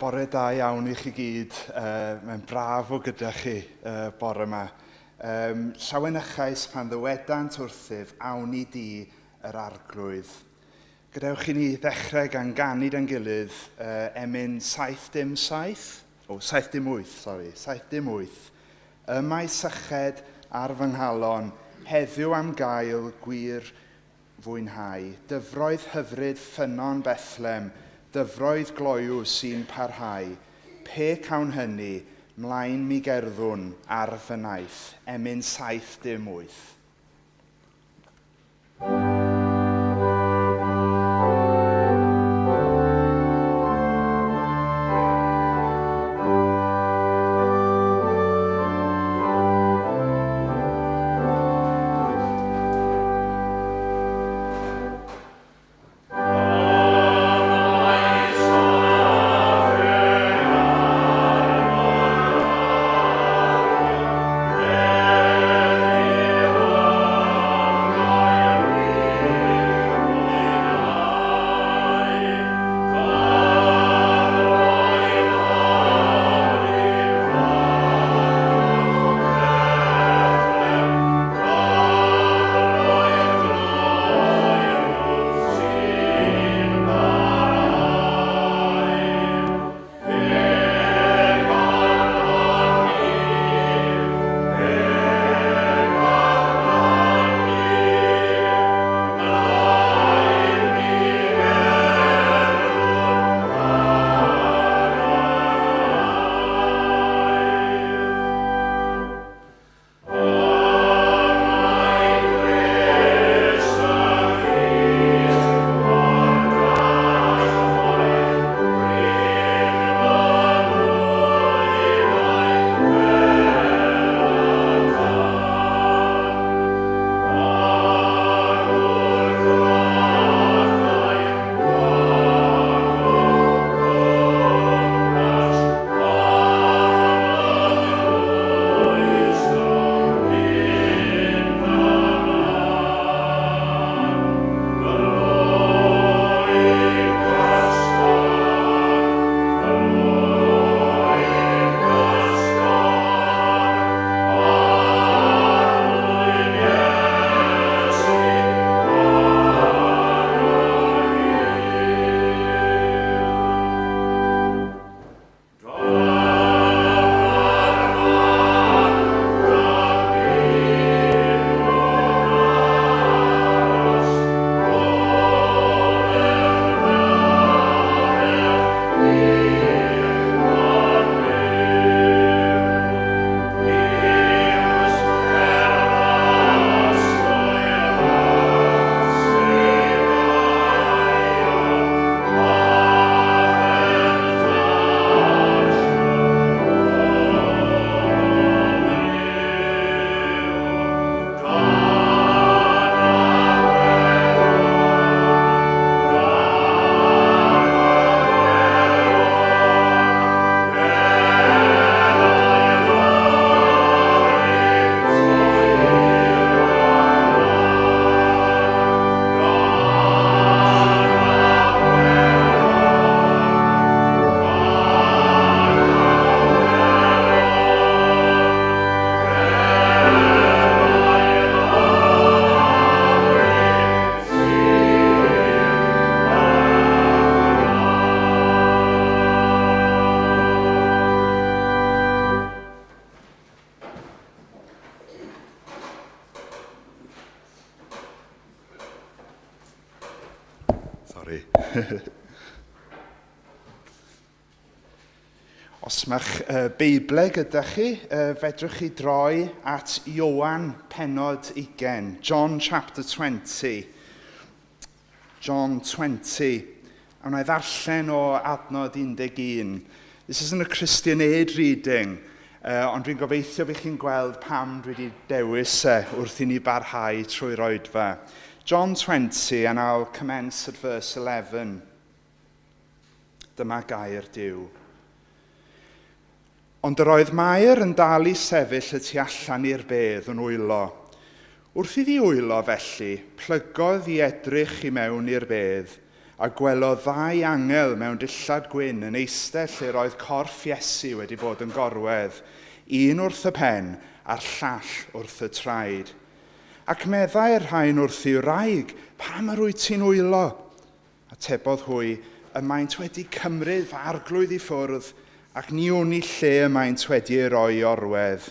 Bore da iawn I chi gyd. Mae'n braf o gyda chi bore yma. Llawen uchais pan ddywedant wrthyf awn I di yr arglwydd. Gadewch I ni ddechrau gan ganid yn gilydd emyn 7-8. Mae syched ar fy nghalon, heddiw am gael gwir fwynhau. Dyfroedd hyfryd ffynon Bethlem, dyfroedd gloiw sy'n parhau. Pe cawn hynny, mlaen mi gerddwn ar fy naeth. Emyn 7-8. Os mae'ch Beiblau gyda chi, fedrwch chi droi at Ioan pennod 20, John chapter 20. John 20. A wna I ddarllen o adnod 11. This isn't a Christian Aid reading, ond dwi'n gobeithio bych chi'n gweld pam dwi wedi dewis wrth I ni barhau trwy'r oedfa. John 20, and I'll commence at verse 11. Dyma gair Duw. Ond yr oedd Mair yn dal I sefyll y tu allan i'r bedd yn wylo. Wrth iddi wylo felly, plygodd I edrych I mewn i'r bedd, a gwelodd ddau angel mewn dillad gwyn yn eistedd lle roedd corff Iesu wedi bod yn gorwedd, un wrth y pen a'r llall wrth y traed. Ac meddai'r rhain wrth i'w wraig, pam yr wyt ti'n wylo? Atebodd hwy, y maent wedi cymryd fy arglwydd i ffwrdd, ac ni o'n i lle y maent wedi ei roi i orwedd.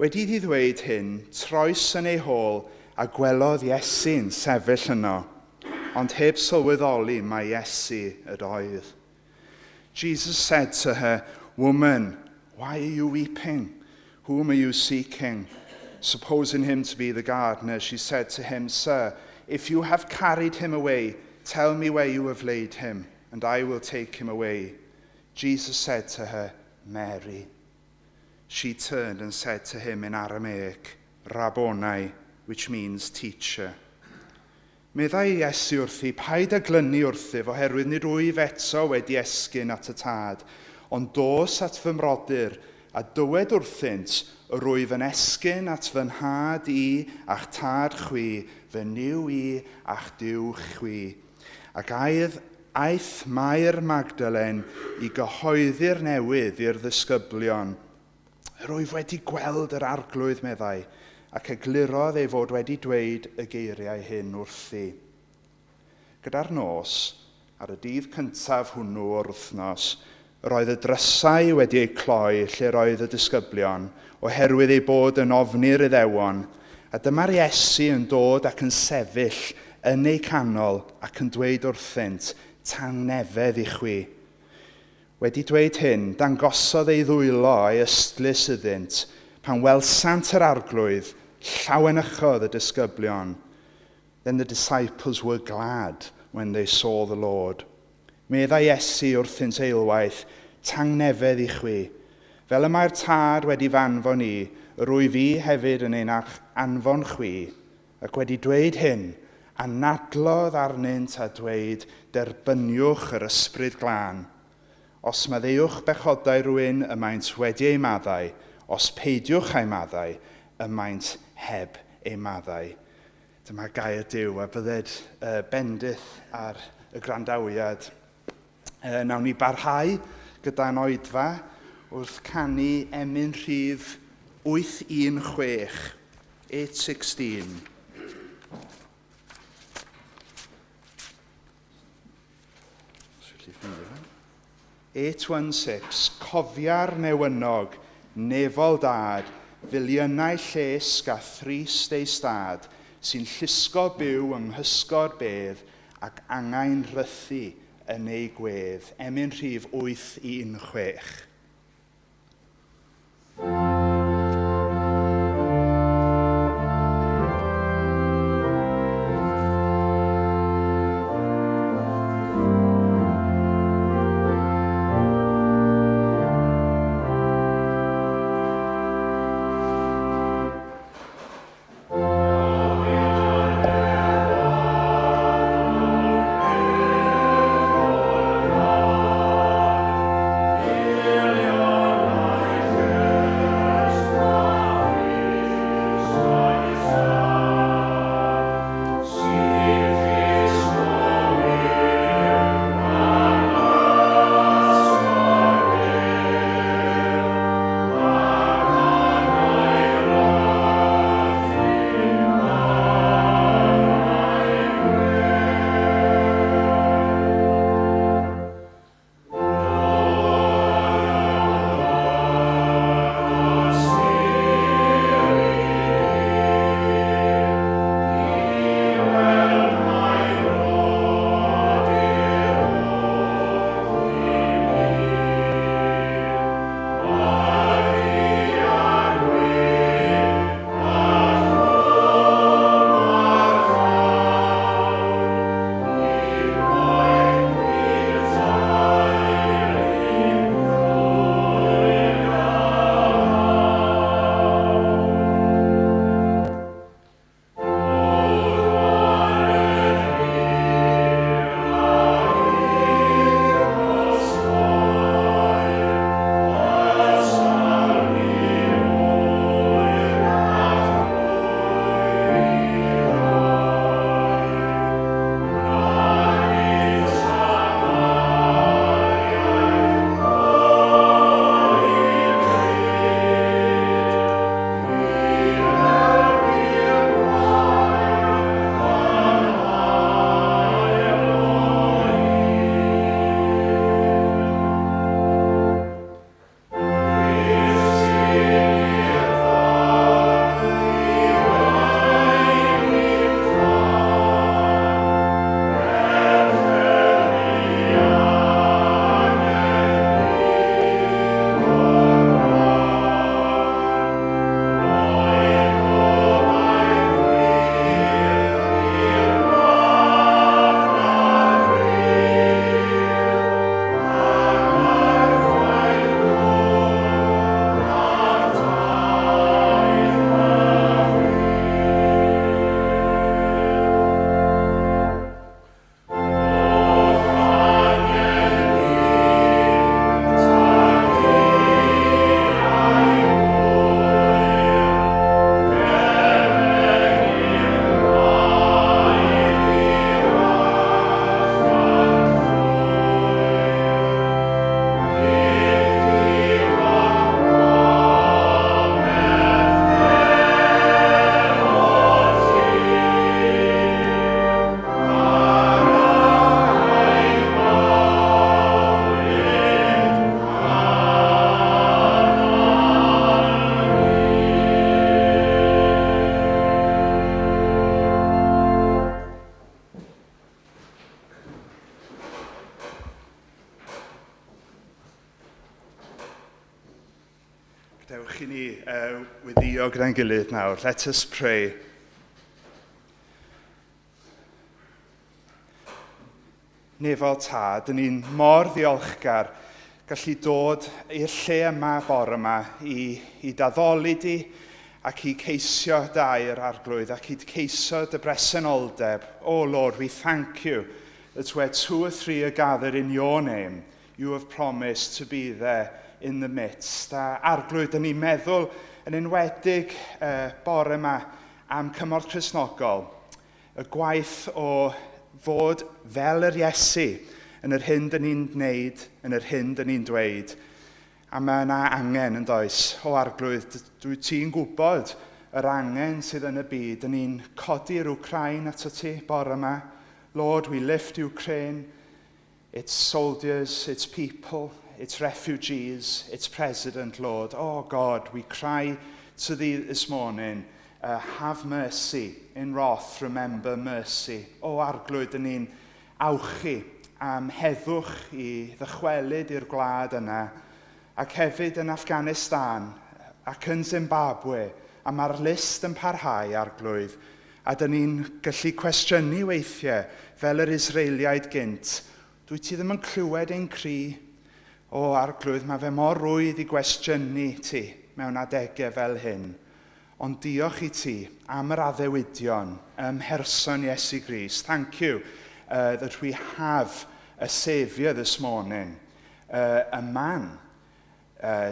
Wedi iddi ddweud hyn, troes yn ei hôl a gwelodd Iesu'n sefyll yno, ond heb sylweddoli mai Iesu ydoedd. Jesus said to her, "Woman, why are you weeping? Whom are you seeking?" Supposing him to be the gardener, she said to him, "Sir, if you have carried him away, tell me where you have laid him, and I will take him away." Jesus said to her, "Mary." She turned and said to him in Aramaic, "Rabboni," which means teacher. Meddai Iesu wrthi, paid â glynu wrthyf oherwydd nid wyf eto wedi esgyn at y tad, ond dos at fy mrodyr a dywed wrthynt yr wyf yn esgyn at fy nhad I a'ch tad chwi, fy niw I a'ch diw chwi. Ac aeth Mair Magdalen I gyhoeddi'r newydd i'r ddisgyblion. Rwyf wedi gweld yr arglwydd, meddai, ac eglurodd ei fod wedi dweud y geiriau hyn wrthi. Gyda'r nos, ar y dydd cyntaf hwnnw o'r wythnos, roedd y drysau wedi eu cloi lle roedd y disgyblion, oherwydd ei bod yn ofni'r Iddewon, a dyma'r Iesu yn dod ac yn sefyll yn ei canol ac yn dweud wrthynt, tangnefedd I chwi. Wedi dweud hyn, dangosodd ei ddwylo a'i ystlys iddynt, pan welsant yr arglwydd, llawenychodd y disgyblion. Then the disciples were glad when they saw the Lord. Meddai Iesu wrthynt eilwaith, tangnefedd I chwi. Fel y mae'r tad wedi fanfon I, rwyf I hefyd yn ein anfon chwi, ac wedi dweud hyn, anadlodd arnynt a dweud, derbyniwch yr ysbryd glân. Os maddeuwch bechodau rhywun y maent wedi ei maddau, os peidiwch ei maddau, y maent heb ei maddau. Dyma gair Duw a bydded bendith ar y grandawiad. Nawn ni barhau gyda'n oedfa wrth canu emyn rhif 816, 816. 816, cofia'r newynog, nefol dad, filiynau llesg a thrist ei stad, sy'n llusgo byw yng nghysgod bedd ac angain rythu yn ei gwedd. Emyn rhif 816. Dewch i ni weddio gyda'n gilydd nawr. Let us pray. Nefo tad, dyn ni'n mor ddiolchgar gallu dod i'r lle yma bore yma i daddoli di ac i ceisio dair arglwydd ac i ceisio dy bresenoldeb. Oh Lord, we thank you that where 2 or 3 are gathered in your name, you have promised to be there in the midst. A arglwydd, dyn ni'n meddwl yn enwedig bore yma am cymorth Cristnogol, y gwaith o fod fel yr Iesu yn yr hyn dyn ni'n gwneud, yn yr hyn dyn ni'n dweud. A mae yna angen yn does o arglwydd. Dwi ti'n gwybod yr angen sydd yn y byd. Dyn ni'n codi'r Wcrain ato ti bore yma. Lord, we lift Ukraine, its soldiers, its people, its refugees, its president, Lord. Oh God, we cry to thee this morning, have mercy. In wrath, remember mercy. O arglwydd, dyn ni'n awchu am heddwch i ddychwelyd i'r gwlad yna, ac hefyd yn Afghanistan, ac yn Zimbabwe, a mae'r list yn parhau arglwydd, a dyn ni'n gallu cwestiynu weithiau, fel yr Israeliaid gynt, dwi ti ddim yn clywed ein cri. O arglwydd, mae fe mor rwydd i gwestiynu ti mewn adegau fel hyn. Ond diolch i ti am yr addewidion ym mherson Iesu Grist. Thank you that we have a Saviour this morning, a man,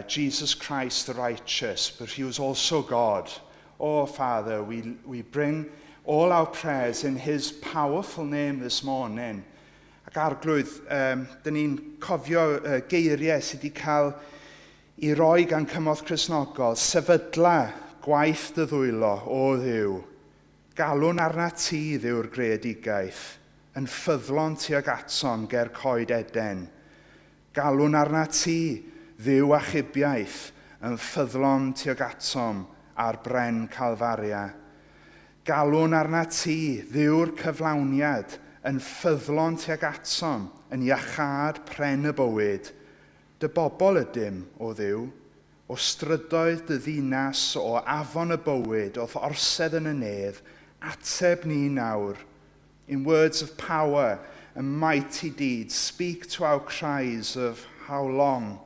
Jesus Christ the righteous, but he was also God. Oh Father, we bring all our prayers in his powerful name this morning. Ac arglwydd, dyn ni'n cofio geiriau sydd wedi cael ei roi gan cymorth Cristnogol, sefydla gwaith dy ddwylo, o Dduw. Galwn arna ti, Dduw'r greadigaeth, yn ffyddlon tuag atom ger coed Eden. Galwn arna ti, Dduw achubiaeth, yn ffyddlon tuag atom ar bren Calfaria. Galwn arna ti, Dduw'r cyflawniad, yn ffyddlon tuag atom, yn iachad pren y bywyd. Dy bobl ydym, o Dduw, o strydoedd dy ddinas, o afon y bywyd, o orsedd yn y nedd, ateb ni nawr. In words of power and mighty deeds, speak to our cries of how long.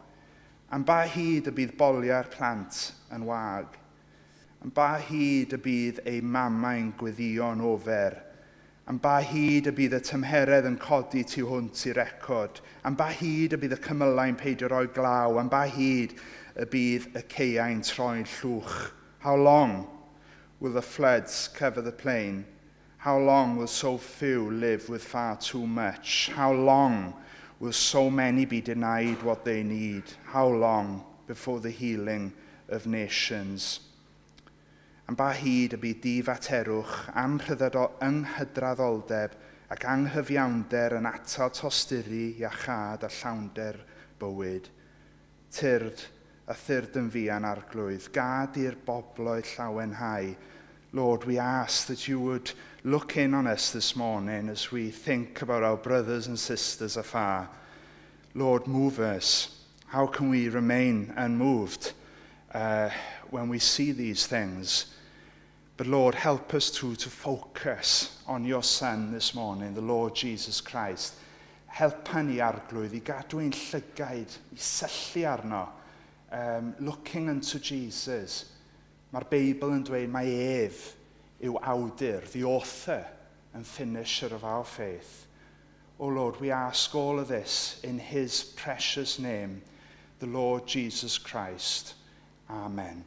Am ba hyd y bydd boliau'r plant yn wag. Am ba hyd y bydd ei mamau'n gweddion ofer. Am ba hyd y bydd y tymheredd yn codi tu hwnt i record. Am ba hyd y bydd y cymylau'n peidio roi glaw. Am ba hyd y bydd y ceiau'n troi'n llwch. How long will the floods cover the plain? How long will so few live with far too much? How long will so many be denied what they need? How long before the healing of nations? Am ba hyd y bydd difaterwch, anghydraddoldeb ac anghyfiawnder yn atal tosturi, iachad a llawnder bywyd. Tyrd a thyrd yn fian arglwydd, gad i'r bobloedd llawenhau. Lord, we ask that you would look in on us this morning as we think about our brothers and sisters afar. Lord, move us. How can we remain unmoved when we see these things? But Lord, help us to focus on your Son this morning, the Lord Jesus Christ. Helpa ni arglwydd i gadw ein llygaid, i syllu arno, looking unto Jesus. Mae'r Beibl yn dweud mae ef yw awdur, the author and finisher of our faith. Oh Lord, we ask all of this in his precious name, the Lord Jesus Christ. Amen.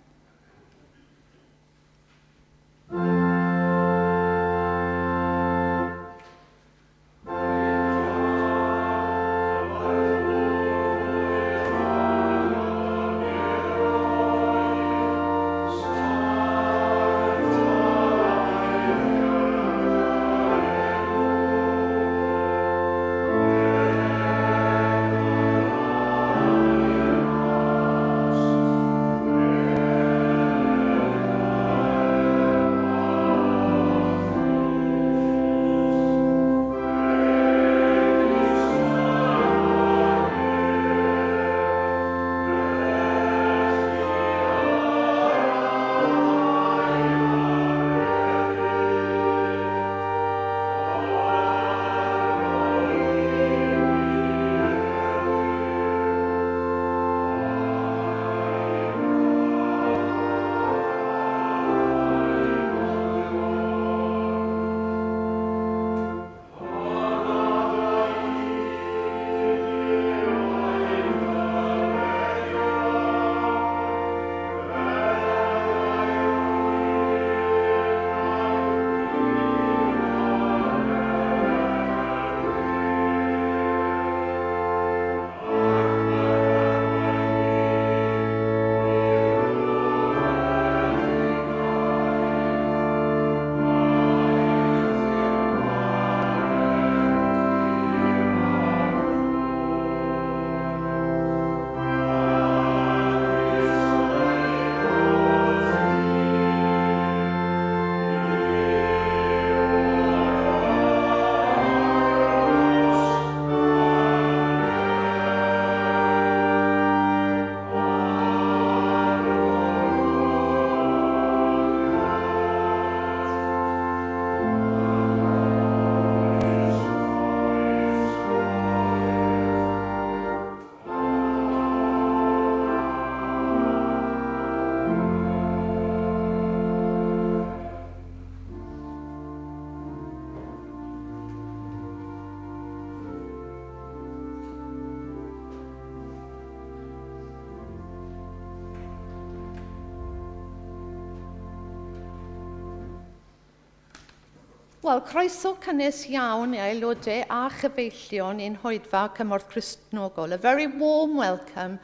Wel, croeso cynnes iawn i aelodau a chyfeillion i'n hoedfa Cymorth Cristnogol. A very warm welcome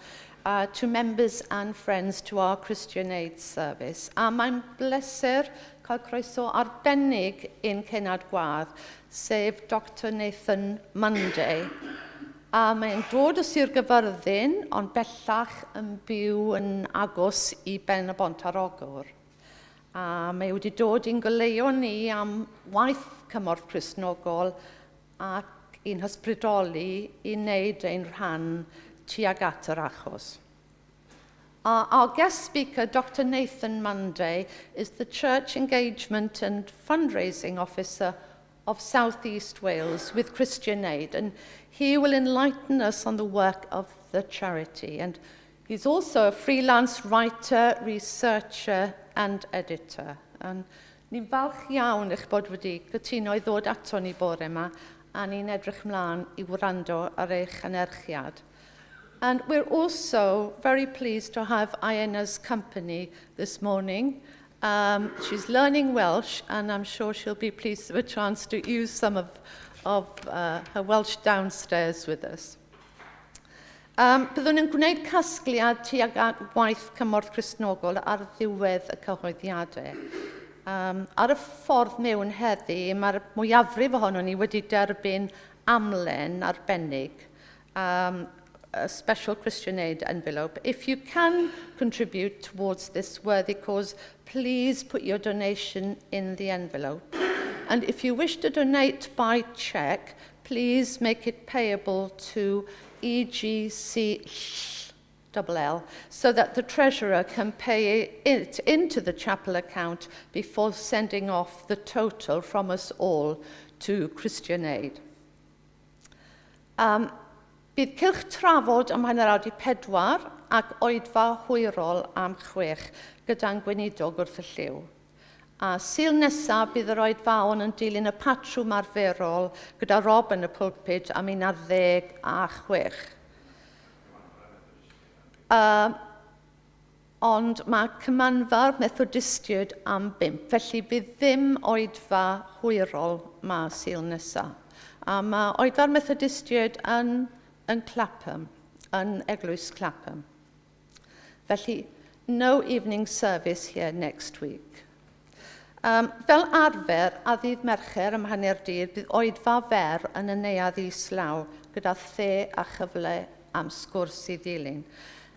to members and friends to our Christian Aid service. A mae'n bleser cael croeso arbennig i'n cenad gwadd, sef Dr Nathan Munday. A mae'n dod o Sir Gyfyrddin, ond bellach yn byw yn agos i Ben y Bont ar Ogwr. A mae wedi dod i'n goleuo ni am waith Cymorth Cristnogol ac i'n hysbrydoli i wneud ein rhan tuag at yr achos. Our guest speaker, Dr Nathan Munday, is the Church Engagement and Fundraising Officer of South East Wales with Christian Aid, and he will enlighten us on the work of the charity. And he's also a freelance writer, researcher and editor. And ni'n falch iawn eich bod wedi cytuno i ddod ato ni bore yma a ni'n edrych mlaen i wrando ar eich anerchiad. And we're also very pleased to have Iana's company this morning. She's learning Welsh, and I'm sure she'll be pleased to have a chance to use some of her Welsh downstairs with us. Byddwn yn gwneud casgliad tuag at waith Cymorth Cristnogol ar ddiwedd y cyhoeddiadau. Ar y ffordd mewn heddi, mae'r mwyafrif ohono ni wedi derbyn amlen arbennig, a special Christian Aid envelope. If you can contribute towards this worthy cause, please put your donation in the envelope. And if you wish to donate by cheque, please make it payable to EGCLL, so that the treasurer can pay it into the chapel account before sending off the total from us all to Christian Aid. Bydd cylch trafod ym Mhanner Awdi 4 ac oedfa hwyrol am 6 gyda'n gweinidog wrth y lliw. A Sul nesaf bydd yr oedfaon yn dilyn y patrwm arferol gyda Rob yn y pwlpid am 11:06. Ond mae cymanfa'r Methodistiaid am 5, felly bydd ddim oedfa hwyrol ma Sul nesaf. A mae oedfa'r Methodistiaid yn Clapham, yn Eglwys Clapham. Felly, no evening service here next week. Fel arfer, a ddydd Mercher ym Mhanner Dydd, bydd oedfa fer yn y neuadd islaw gyda the a chyfle am sgwrs i ddilyn.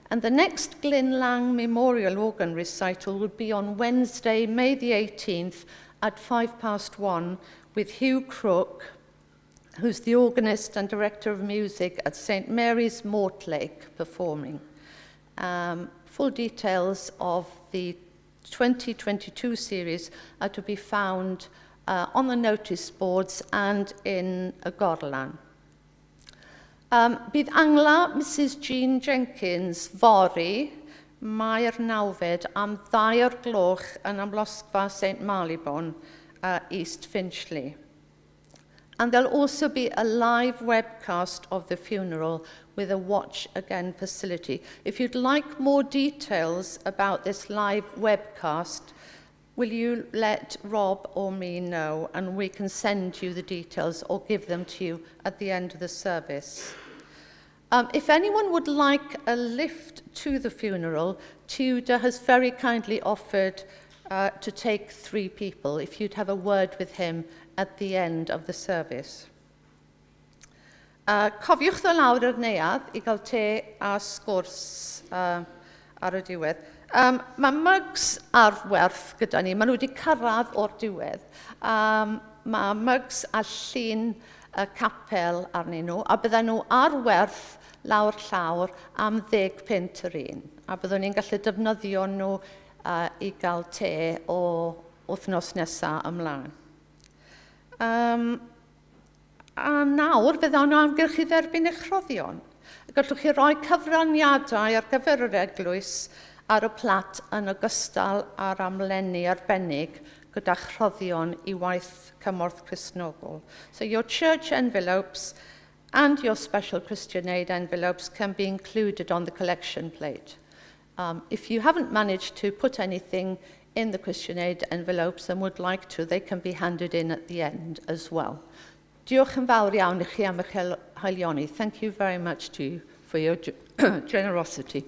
And the next Glyn Lang Memorial Organ Recital would be on Wednesday, May the 18th at 1:05 with Hugh Crook, who's the organist and director of music at St Mary's Mortlake, performing. Full details of the 2022 series are to be found on the notice boards and in y gorlan. Bydd angla Mrs Jean Jenkins fori, Mae'r 9 am 2:00 yn amlosgfa St Marylebone, East Finchley. And there'll also be a live webcast of the funeral with a watch again facility. If you'd like more details about this live webcast, will you let Rob or me know, and we can send you the details or give them to you at the end of the service. If anyone would like a lift to the funeral, Tudor has very kindly offered to take 3 people, if you'd have a word with him at the end of the service. Cofiwch ddod lawr yr neuadd i gael te a sgwrs ar y diwedd. Mae mugs ar werth gyda ni. Maen nhw wedi cyrraedd o'r diwedd. Mae mugs a llun y capel arnyn nhw, a bydden nhw ar werth lawr llawr am 10 pint yr un. A byddwn ni'n gallu defnyddio nhw i gael te o wythnos nesaf ymlaen. A nawr, bydd o'n amgylch i dderbyn eich rhoddion. Gallwch chi roi cyfraniadau ar gyfer yr eglwys ar y plat yn ogystal â'r amlenni arbennig gyda'ch rhoddion i waith Cymorth Cristnogol. So your church envelopes and your special Christian Aid envelopes can be included on the collection plate. If you haven't managed to put anything in the Christian Aid envelopes and would like to, they can be handed in at the end as well. Diolch yn fawr iawn I chi am eich haelioni. Thank you very much to you for your generosity.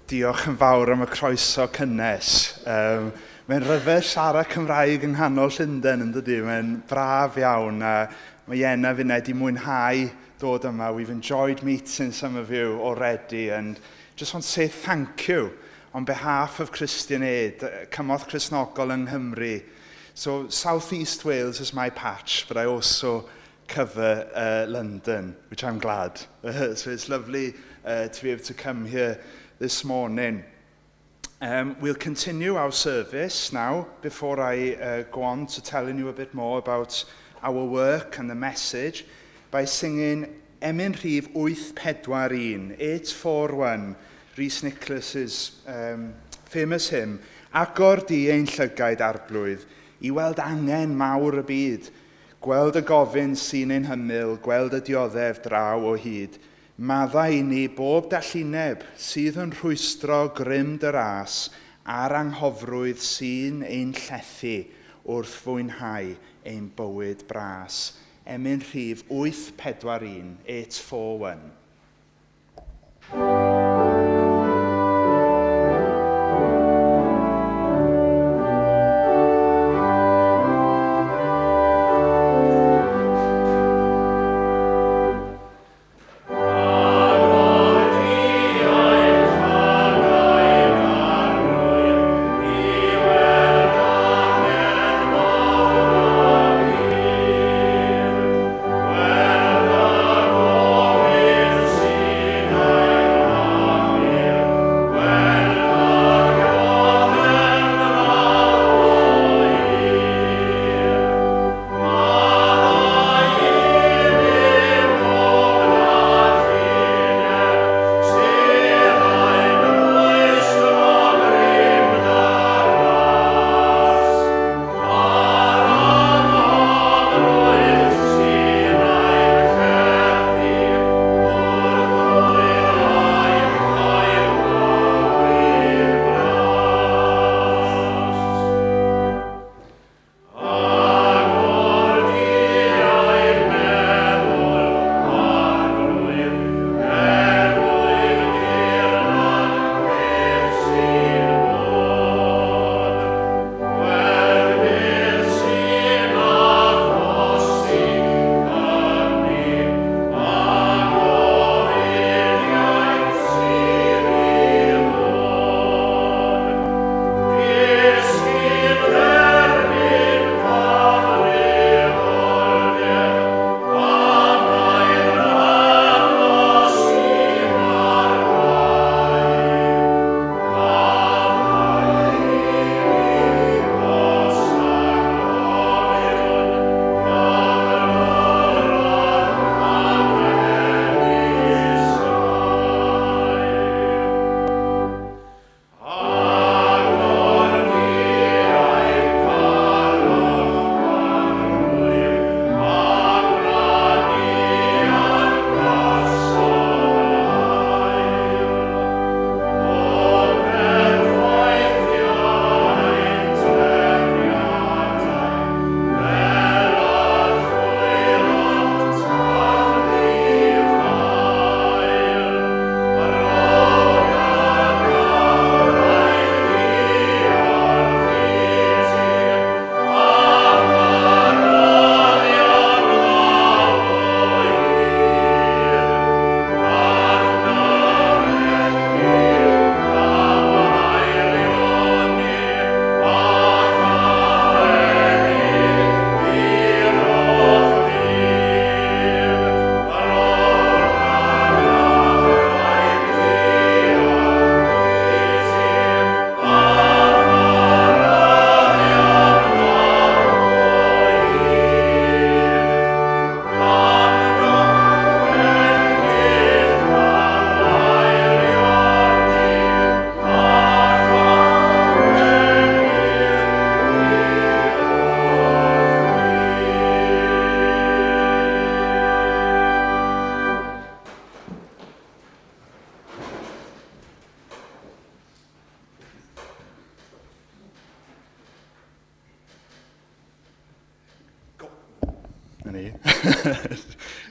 Diolch yn fawr am y croeso cynnes. Mae'n rhyfedd siarad Cymraeg yng nghanol Llundain, yn dydy. Mae'n braf iawn. Mae Ienna fi wedi mwynhau dod yma. We've enjoyed meeting some of you already, and just want to say thank you on behalf of Christian Aid, Cymorth Cristnogol yng Nghymru. So South East Wales is my patch, but I also cover London, which I'm glad. So it's lovely to be able to come here this morning. We'll continue our service now before I go on to telling you a bit more about our work and the message by singing Emyn Rhif 841, 841, Rhys Nicholas's famous hymn, Agor di ein llygaid arblwydd, I weld angen mawr y byd, gweld y gofyn sy'n ein hymyl, gweld y dioddef draw o hyd, maddau ni bob dallineb sydd yn rhwystro grym dy ras a'r anghofrwydd sy'n ein llethu wrth fwynhau ein bywyd bras. Emyn Rhif 841, 841. Well,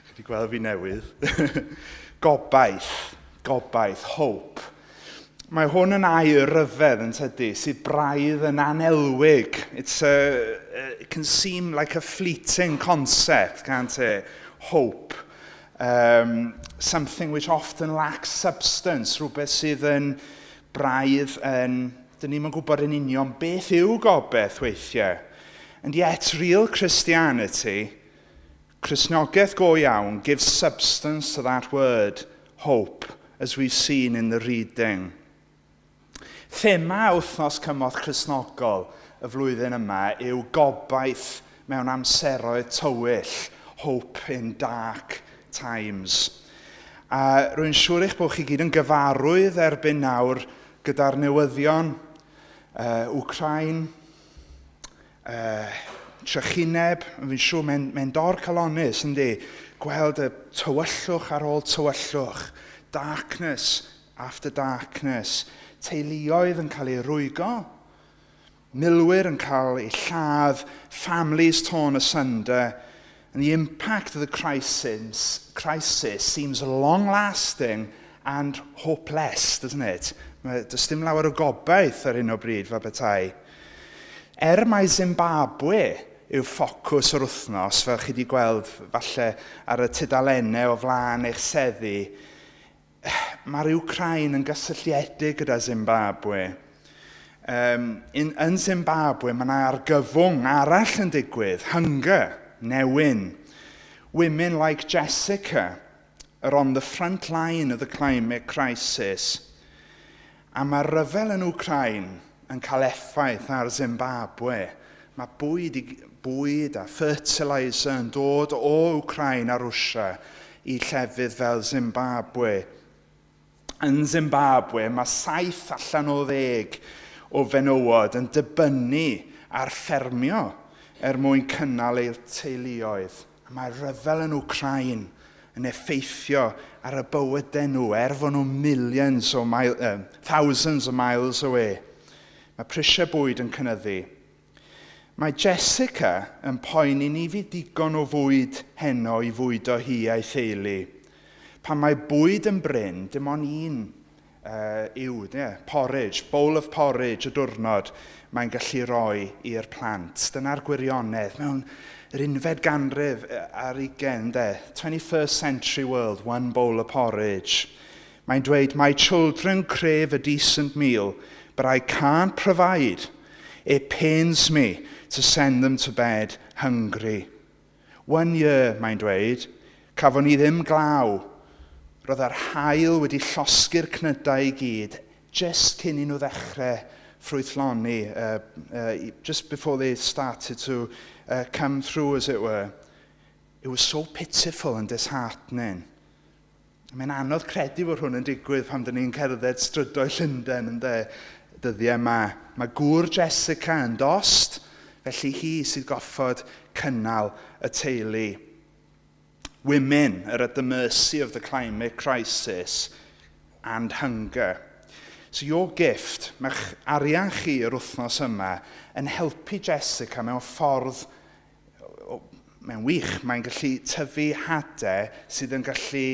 Wedi gweld fi newydd. Gobaith, hope. Mae hwn yn air ryfedd yn tydi, sydd braidd yn anelwig. It can seem like a fleeting concept, can't it? Hope. Something which often lacks substance, rhywbeth sydd yn braidd yn... Dyn ni'n gwybod yn union beth yw gobaith weithiau. And yet, real Christianity, Cristnogaeth go iawn, gives substance to that word, hope, as we've seen in the reading. Thema wythnos cymorth Cristnogol y flwyddyn yma yw gobaith mewn amseroedd tywyll, hope in dark times. A rwy'n siŵr eich bod chi gyd yn gyfarwydd erbyn nawr gyda'r newyddion Wcrain, trychineb, fi'n siŵr mae'n dor calonus, yndi, gweld y tywyllwch ar ôl tywyllwch, darkness after darkness, teuluoedd yn cael ei rwygo, milwyr yn cael ei lladd, families torn asunder, and the impact of the crisis seems long-lasting and hopeless, doesn't it? Does dim lawer o gobaith ar hyn o bryd fel petai. Mai Zimbabwe yw ffocws o'r wythnos, fel chi wedi gweld falle ar y tudalennau o flaen eich seddi, mae'r Wcrain yn gysylltiedig gyda Zimbabwe. Yn Zimbabwe mae yna argyfwng arall yn digwydd, hunger, newyn. Women like Jessica are on the front line of the climate crisis. A mae'r ryfel yn Wcrain yn cael effaith ar Zimbabwe. Mae bwyd a fertiliser yn dod o Wcrain a Rwsia i llefydd fel Zimbabwe. Yn Zimbabwe mae 7 allan o 10 o fenywod yn dibynnu ar ffermio mwyn cynnal eu teuluoedd. Mae'r ryfel yn Wcrain yn effeithio ar y bywydau nhw, fod nhw'n thousands of miles away. Mae prisiau bwyd yn cynyddu. Mae Jessica yn poeni ni fydd digon o fwyd heno i fwydo hi a'i theulu. Pan mae bwyd yn bryn, dim ond porridge, bowl of porridge y diwrnod mae'n gallu roi i'r plant. Dyna'r gwirionedd mewn yr 11th ganrif ar 20, 21st century world, one bowl of porridge. Mae'n dweud, my children crave a decent meal, but I can't provide. It pains me to send them to bed hungry. 1 year, mae'n dweud, cafon ni ddim glaw. Roedd yr haul wedi llosgu'r cnydau i gyd, just cyn i nhw ddechrau ffrwythloni, just before they started to come through, as it were. It was so pitiful and disheartening. Mae'n anodd credu fod hwn yn digwydd pan dyn ni'n cerdded strydoedd Llundain yn dyddiau yma. Mae gŵr Jessica yn dost, felly hi sydd goffod cynnal y teulu. Women are at the mercy of the climate crisis and hunger. So your gift, mae'ch arian chi yr wythnos yma, yn helpu Jessica mewn ffordd, mewn wych, mae'n gallu tyfu hadau sydd yn gallu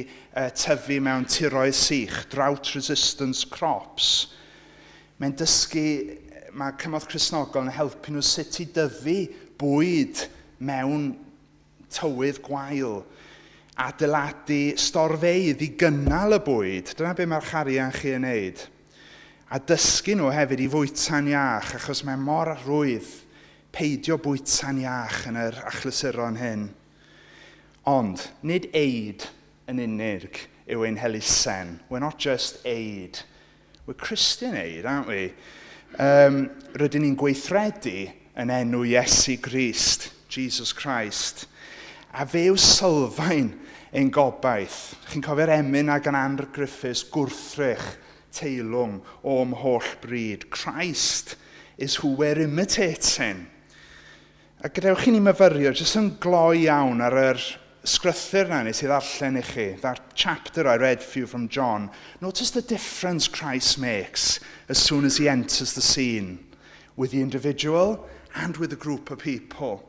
tyfu mewn tiroedd sych, drought-resistant crops. Mae'n dysgu, mae cymorth Cristnogol yn helpu nhw sut i dyfu bwyd mewn tywydd gwael, adeiladu storfeydd i gynnal y bwyd. Dyna be mae'r charian chi yn neud. A dysgu nhw hefyd i fwyta'n iach, achos mae mor rwydd peidio bwyta'n iach yn yr achlysuron hyn. Ond, nid aid yn unig yw ein helusen. We're not just aid. We're Christian aid, aren't we? Rydyn ni'n gweithredu yn enw Iesu Grist, Jesus Christ. A fe yw sylfaen ein gobaith. Chi'n cofio'r emyn ag yn Andrew Griffiths, gwrthrych, teilwng o mholl bryd. Christ is who we're imitating. A gadewch chi ni myfyrio, jyst yn gloi iawn ar yr sgrythyr na nes I ddarllen I chi, that chapter I read for you from John. Notice the difference Christ makes as soon as he enters the scene with the individual and with a group of people.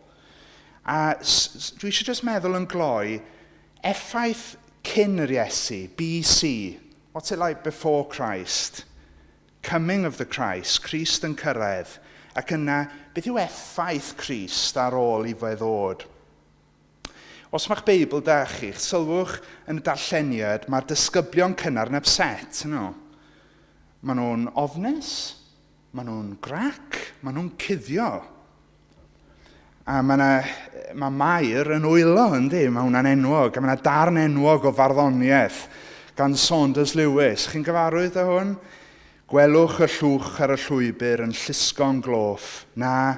A dwi eisiau just meddwl yn gloi, Effaith cyn yr Iesu, BC. What's it like before Christ? Coming of the Christ, Christ yn cyrraedd. Ac yna, beth yw effaith Christ ar ôl I fe ddod? Os mae'ch Beibl da chi, sylwch yn y darlleniad, mae'r disgyblion cynnar yn upset, Maen nhw'n ofnus, maen nhw'n grac, maen nhw'n cuddio. A mae Mair yn wylo, yndi? Mae hwnna'n enwog. A mae yna darn enwog o farddoniaeth gan Saunders Lewis. Chi'n gyfarwydd â hwn? Gwelwch y llwch ar y llwybr yn llusgo'n gloff. Na,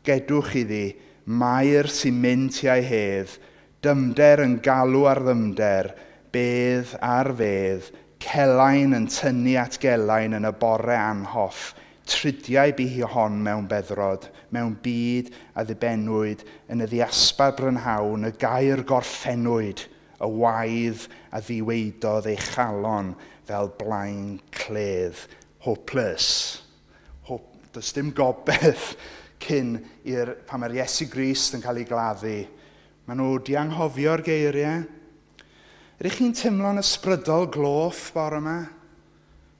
gedwch iddi, Mair sy'n mynd tua'i hedd, dymder yn galw ar ddymder, bedd ar fedd, celain yn tynnu at gelain yn y bore anhoff, tridiau bu hi hon mewn beddrod, mewn byd a ddibenwyd, yn y ddiasbar brynhawn, y gair gorffennwyd, y waedd a ddiweidodd ei chalon fel blaen cledd. Hopeless. Does dim gobeth cyn pan mae'r Iesu Grist yn cael ei gladdu. Maen nhw di anghofio'r geiriau. Ydych chi'n teimlo'n ysbrydol gloff bore yma?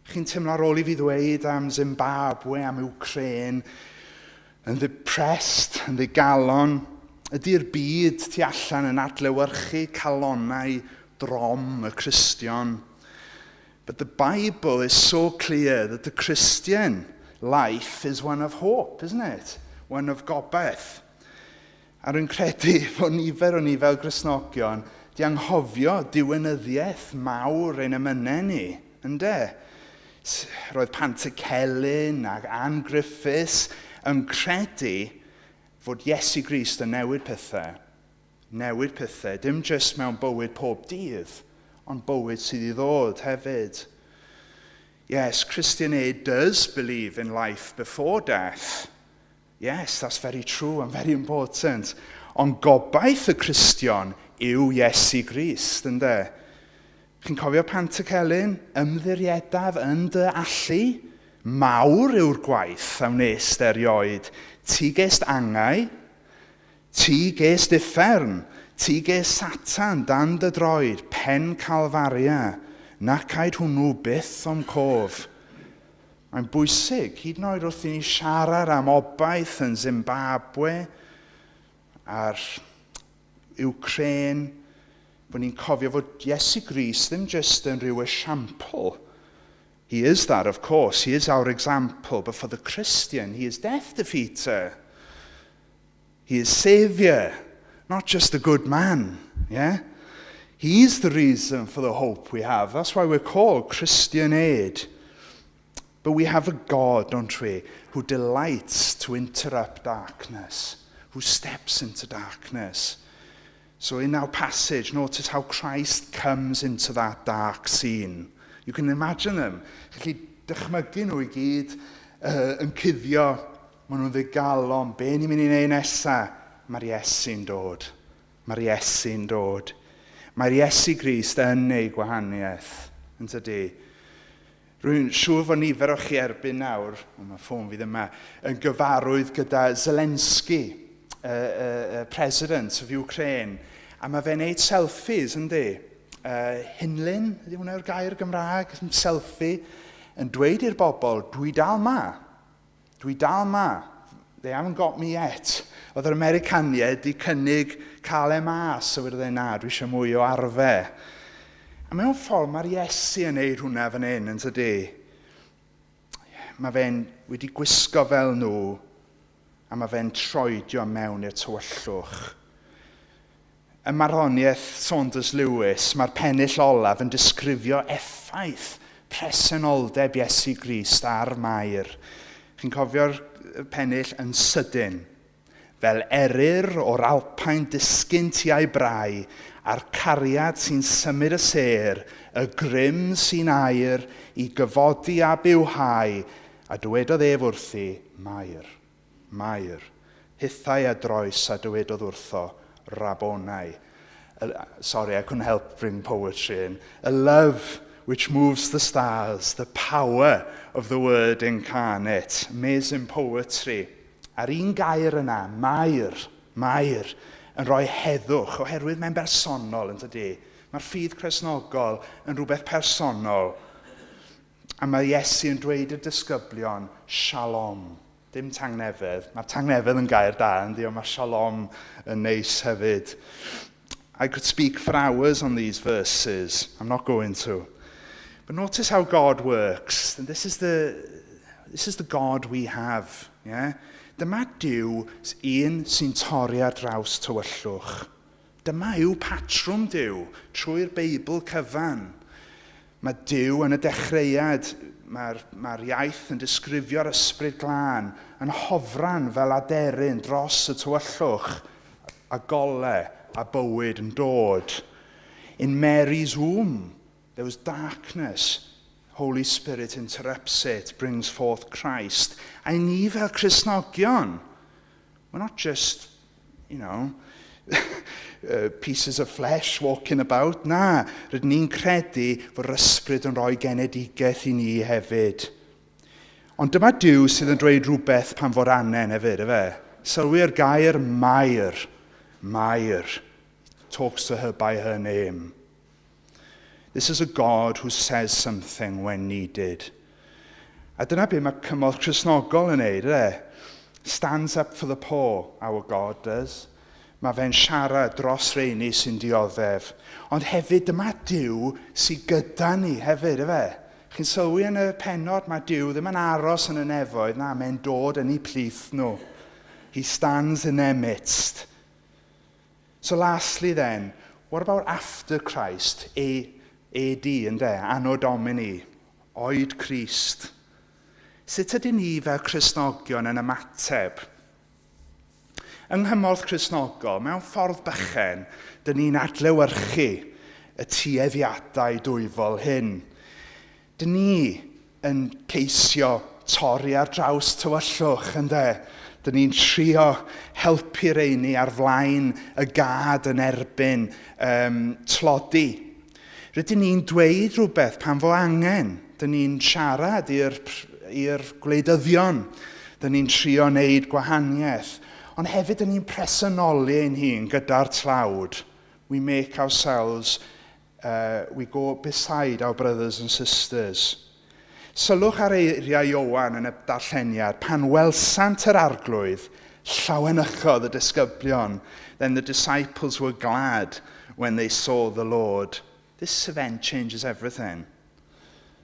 Chi'n teimlo ar ôl I fi ddweud am Zimbabwe, am Ukraine, yn depressed, yn ddigalon. Ydy'r byd tu allan yn adlewyrchu calonnau drom y Cristion. But the Bible is so clear that the Christian life is one of hope, isn't it? One of gobaith. A rwy'n credu bod nifer o ni fel Gristnogion di anghofio diwynyddiaeth mawr ein ymynau ni, ynde? Roedd Pantycelyn ac Ann Griffiths yn credu fod Iesu Grist yn newid pethau. Newid pethau, dim jyst mewn bywyd pob dydd, ond bywyd sydd I ddod hefyd. Yes, Christian aid does believe in life before death. Yes, that's very true and very important. Ond gobaith y Cristion yw Iesu Grist, ynde? Chi'n cofio Pantycelyn? Ymddiriedaf yn dy allu? Mawr yw'r gwaith a wnes erioed. Ti gest angau, ti gest uffern, ti gest Satan dan dy droed, pen Calfaria, nacaid hwnnw byth o'm cof. Mae'n bwysig, hyd yn oed wrth I ni siarad am obaith yn Zimbabwe, a'r Ukraine, bod ni'n cofio fod Iesu Grist ddim just yn rhyw esiampl. He is that, of course. He is our example. But for the Christian, he is death defeater. He is Saviour, not just a good man. Yeah? He is the reason for the hope we have. That's why we're called Christian aid. But we have a God, don't we, who delights to interrupt darkness, who steps into darkness. So in our passage, notice how Christ comes into that dark scene. You can imagine them. Gallu dychmygu nhw I gyd yn cuddio. Maen nhw'n ddigalon. Be ni'n mynd I wneud nesaf? Mae'r Iesu'n dod. Mae'r Iesu'n dod. Mae'r Iesu Grist yn ei gwahaniaeth. Yn tydi? Rwy'n siŵr fod nifer o chi erbyn nawr, mae ffôn fi ddim yma, yn gyfarwydd gyda Zelensky, President of Ukraine. A mae fe'n neud selfies, yndi? Hinlyn, ydy hwnna'r gair Gymraeg, selfie, yn dweud i'r bobl, dwi dal ma. Dwi dal ma. They haven't got me yet. Oedd yr Americaniaid di cynnig cael mas, so wedi dweud, na, dwi eisiau mwy o arfer. A mewn ffordd, mae'r Iesu yn neud hwnna fan hyn, yn tydi? Mae fe'n wedi gwisgo fel nhw, a mae fe'n troedio mewn i'r tywyllwch. Y marddoniaeth Saunders Lewis, mae'r pennill olaf yn disgrifio effaith presenoldeb Iesu Grist ar Mair. Chi'n cofio'r pennill yn sydyn, fel eryr o'r Alpain disgyn tua'i brau, a'r cariad sy'n symud y ser, y grym sy'n air, I gyfodi a bywhau, a dywedodd wrthi, Mair, Mair, hithau a droes a dywedodd wrtho, Rabboni. Sorry, I couldn't help bring poetry in. A love which moves the stars, the power of the word incarnate. Amazing poetry. A'r un gair yna, Mair, Mair, yn rhoi heddwch, oherwydd mae'n bersonol yn dydy. Mae'r ffydd Cristnogol yn rhywbeth personol. A mae Iesu yn dweud i'r disgyblion, shalom. Dim tangnefedd. Mae'r tangnefedd yn gair da, yndi, ond mae shalom yn neis hefyd. I could speak for hours on these verses. I'm not going to. But notice how God works. And this is the God we have. Yeah? Dyma Duw un sy'n torri ar draws tywyllwch. Dyma yw patrwm Duw trwy'r Beibl cyfan. Mae Duw yn y dechreuad, mae'r iaith yn disgrifio'r ysbryd glân, yn hofran fel aderyn dros y tywyllwch, a golau a bywyd yn dod. In Mary's womb, there was darkness. Holy Spirit interrupts it, brings forth Christ. A ni fel Cristnogion, we're not just, pieces of flesh walking about. Na, rydyn ni'n credu fod yr ysbryd yn rhoi genedigaeth i ni hefyd. Ond dyma Duw sydd yn dweud rhywbeth pan fod anen hefyd, efe? Sylwi'r gair Mair. Mair. Talks to her by her name. This is a God who says something when needed. A dyna be mae cymorth Cristnogol yn neud, Stands up for the poor, our God does. Mae fe'n siarad dros reini sy'n dioddef. Ond hefyd dyma Duw sy'n gyda ni hefyd, Chi'n sylwi yn y pennod, mae Duw ddim yn aros yn y nefoedd, na, mae'n dod yn eu plith nhw. He stands in their midst. So lastly then, what about after Christ? AD, Anno Domini, oed Christ. Sut ydyn ni fel Cristnogion yn ymateb? Yng nghymorth Cristnogol, mewn ffordd bychen, dyn ni'n adlewyrchu y tueddiadau dwyfol hyn. Dyn ni yn ceisio torri ar draws tywyllwch, Dyn ni'n trio helpu reini ar flaen y gad yn erbyn tlodi. Rydyn ni'n dweud rhywbeth pan fo angen. Dyn ni'n siarad i'r gwleidyddion. Dyn ni'n trio wneud gwahaniaeth. Ond hefyd dyn ni'n presynoli ein hun gyda'r tlawd. We make ourselves, we go beside our brothers and sisters. Sylwch ar eiriau Ioan yn y darlleniad, pan welsant yr arglwydd, llawanychodd y disgyblion. Then the disciples were glad when they saw the Lord. This event changes everything.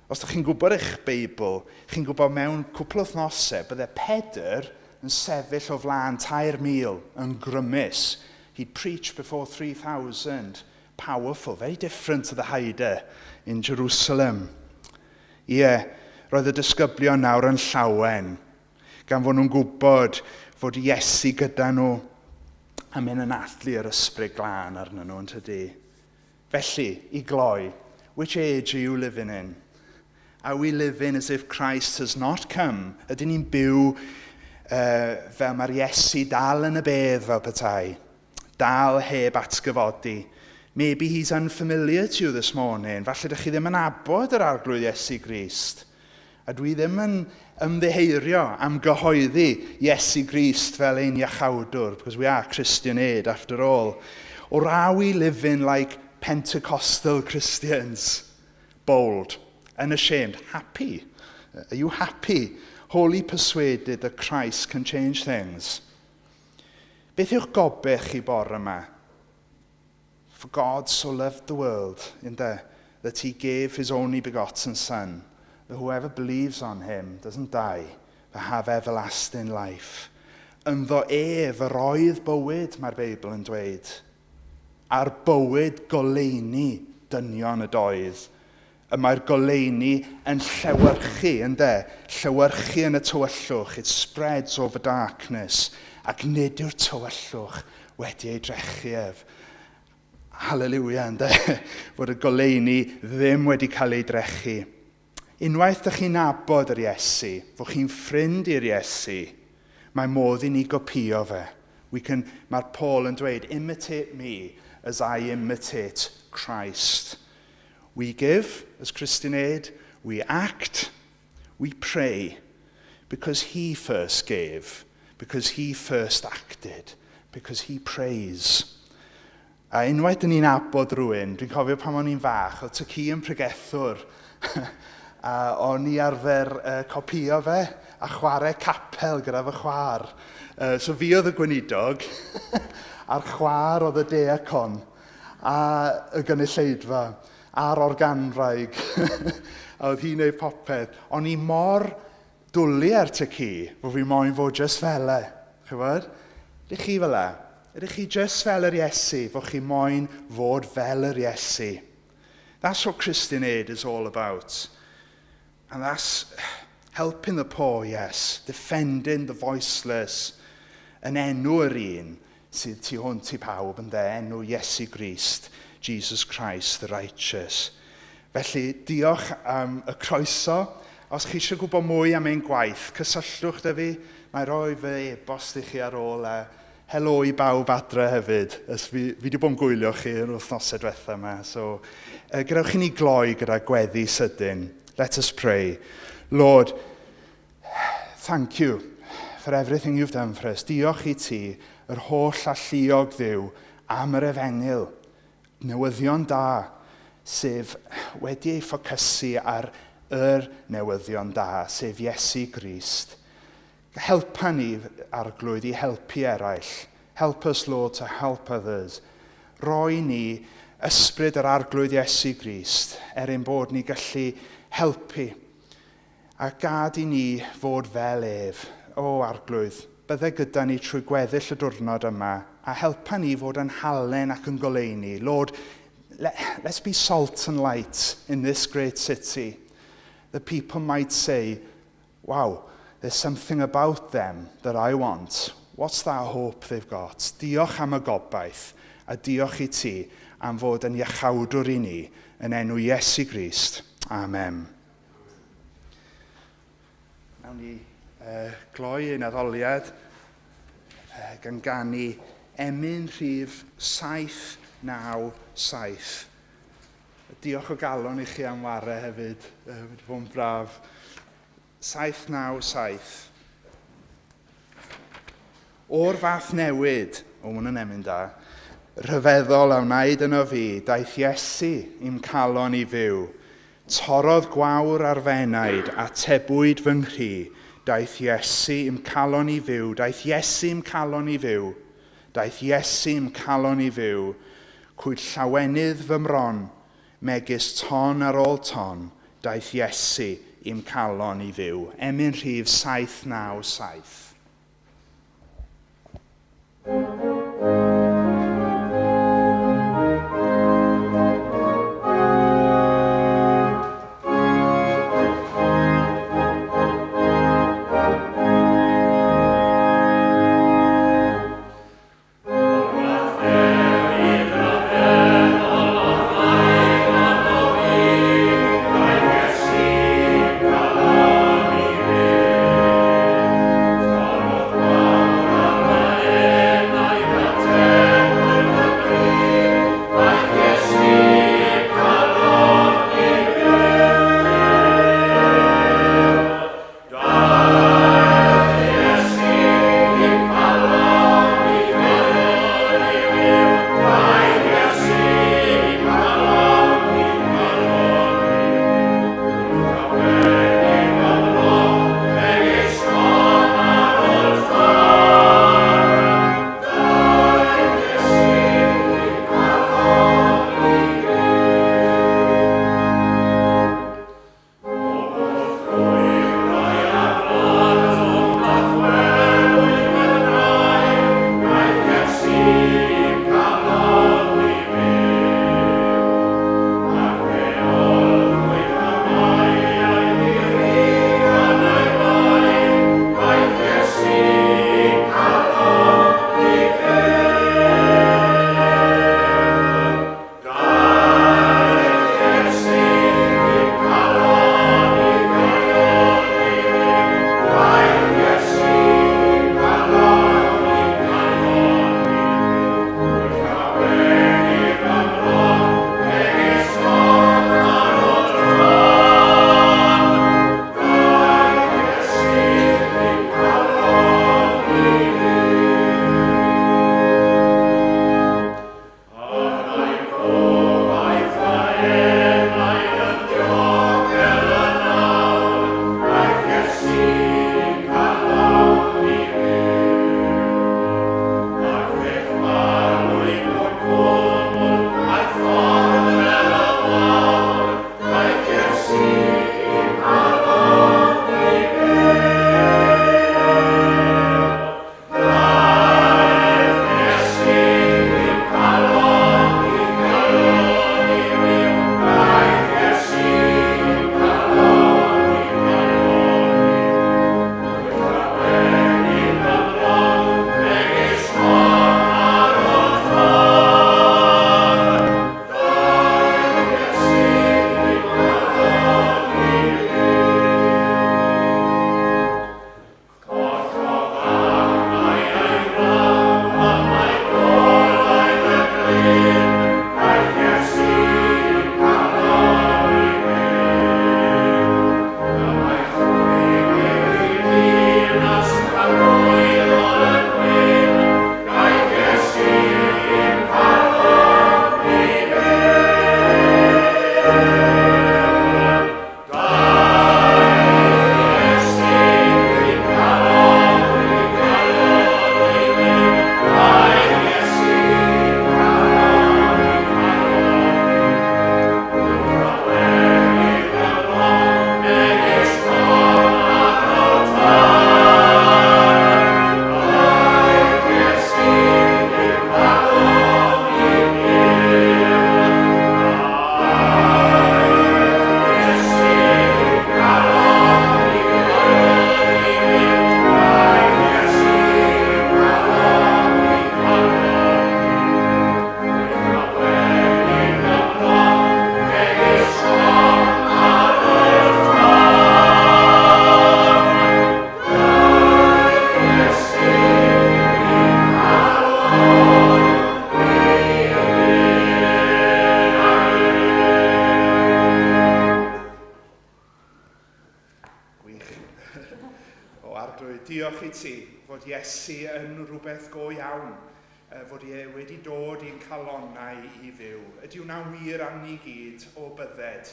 Os ydych chi'n gwybod eich Beibl, chi'n gwybod mewn cwpl o wythnosau, bydde Pedr yn sefyll o flaen 3,000 yn grymus. He'd preached before 3,000. Powerful, very different to the Haida in Jerusalem. Roedd y disgyblion nawr yn llawen, gan fod nhw'n gwybod fod Iesu gyda nhw a mynd yn allu yr ysbryd glân arnyn nhw, yntydi? Felly, i gloi, which age are you living in? Are we living as if Christ has not come? Ydyn ni'n byw fel mae'r Iesu dal yn y bedd fel petai, dal heb atgyfodi? Maybe he's unfamiliar to you this morning. Falle ydych chi ddim yn abod yr arglwydd Iesu Grist. A dwi ddim yn ymddiheurio am gyhoeddi Iesu Grist fel ein iachawdwr, because we are Christian aid after all. Or are we living like Pentecostal Christians? Bold, unashamed, happy. Are you happy? Wholly persuaded that Christ can change things? Beth yw'ch gobeith chi bore yma? For God so loved the world, that he gave his only begotten Son, that whoever believes on him doesn't die, but have everlasting life. Ynddo fy roedd bywyd, mae'r Beibl yn dweud. A'r bywyd goleini dynion y doedd. Y mae'r goleini yn llewyrchu, llewyrchu yn y tywyllwch. It spreads over darkness. Ac nid yw'r tywyllwch wedi ei drechu ef. Hallelujah, fod y goleini ddim wedi cael ei drechu. Unwaith ydych chi'n nabod yr Iesu, fod chi'n ffrind i'r Iesu, mae modd i ni gopio fe. Mae'r Paul yn dweud, imitate me as I imitate Christ. We give, as Christian aid, we act, we pray, because he first gave, because he first acted, because he prays. A unwaith yn ni'n abod rhywun, dwi'n cofio pan o'n i'n fach, oedd ty ci yn pregethwr. A o'n i arfer copio fe a chwarae capel gyda fy chwar. So fi oedd y gweinidog, a'r chwar oedd y deacon, a y gynulleidfa, a'r organwraig. A oedd hi'n neud popeth. O'n i mor dwlu ar ty ci, fod fi moyn fod jyst fel e. Chybod? Ydych chi fel e? Ydych chi jyst fel yr Iesu, fod chi moyn fod fel yr Iesu. That's what Christian aid is all about. And that's helping the poor, yes. Defending the voiceless. Yn enw'r un sydd tu hwnt i pawb yn enw Iesu Grist, Jesus Christ, the righteous. Felly, diolch am y croeso. Os chi eisiau gwybod mwy am ein gwaith, cysylltwch dy fi. Mae roi fy e-bost i chi ar ôl helo i bawb adre hefyd. Fi wedi bod yn gwylio chi yn wythnosau diwethaf yma. So, gadewch i ni gloi gyda gweddi sydyn. Let us pray. Lord, thank you for everything you've done for us. Diolch i ti, yr holl alluog ddiw am yr efengil. Newyddion da, sef wedi ei ffocysu ar yr newyddion da, sef Iesu Grist. Helpa ni, Arglwydd, i helpu eraill. Help us, Lord, to help others. Roi ni ysbryd yr Arglwydd Iesu Grist, ein bod ni gallu helpu. A gad i ni fod fel ef. O, Arglwydd, bydde gyda ni trwy gweddill y diwrnod yma, a helpa ni fod yn halen ac yn goleuni. Lord, let's be salt and light in this great city. The people might say, wow, there's something about them that I want. What's that hope they've got? Diolch am y gobaith, a diolch i ti am fod yn iachawdwr i ni yn enw Iesu Grist. Amen. Nawn ni gloi yn Addoliad gan ganu emyn rhif 797. Diolch o galon i chi am ware hefyd, wedi bod yn braf. 797. O'r fath newid, o hwn yn emyn da, rhyfeddol a wnaed yno fi, daeth Iesu i'm calon i fyw. Torodd gwawr ar fenaid a tebwyd fy nghri, daeth Iesu i'm calon i fyw, daeth Iesu i'm calon i fyw, daeth Iesu i'm calon i fyw, cwyd llawenydd fy mron, megis ton ar ôl ton, daeth Iesu i'm calon i fyw. Emyn rhif 797. diolch I ti fod Iesu yn rhywbeth go iawn, fod wedi dod i'n calonnau I fyw. Ydy hwnna'n wir am ni gyd o bydded,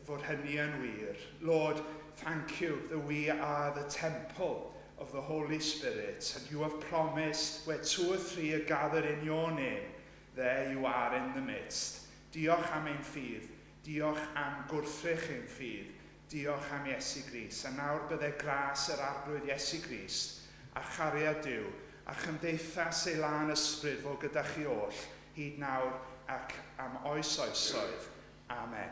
fod hynny yn wir. Lord, thank you that we are the temple of the Holy Spirit, and you have promised where 2 or 3 are gathered in your name, there you are in the midst. Diolch am ein ffydd, diolch am gwrthrych ein ffydd, diolch am Iesu Grist. A nawr byddai gras yr arglwydd Iesu Grist, a chariad Duw, a chymdeithas ei lan ysbryd fod gyda chi oll, hyd nawr ac am oes oesoedd. Amen.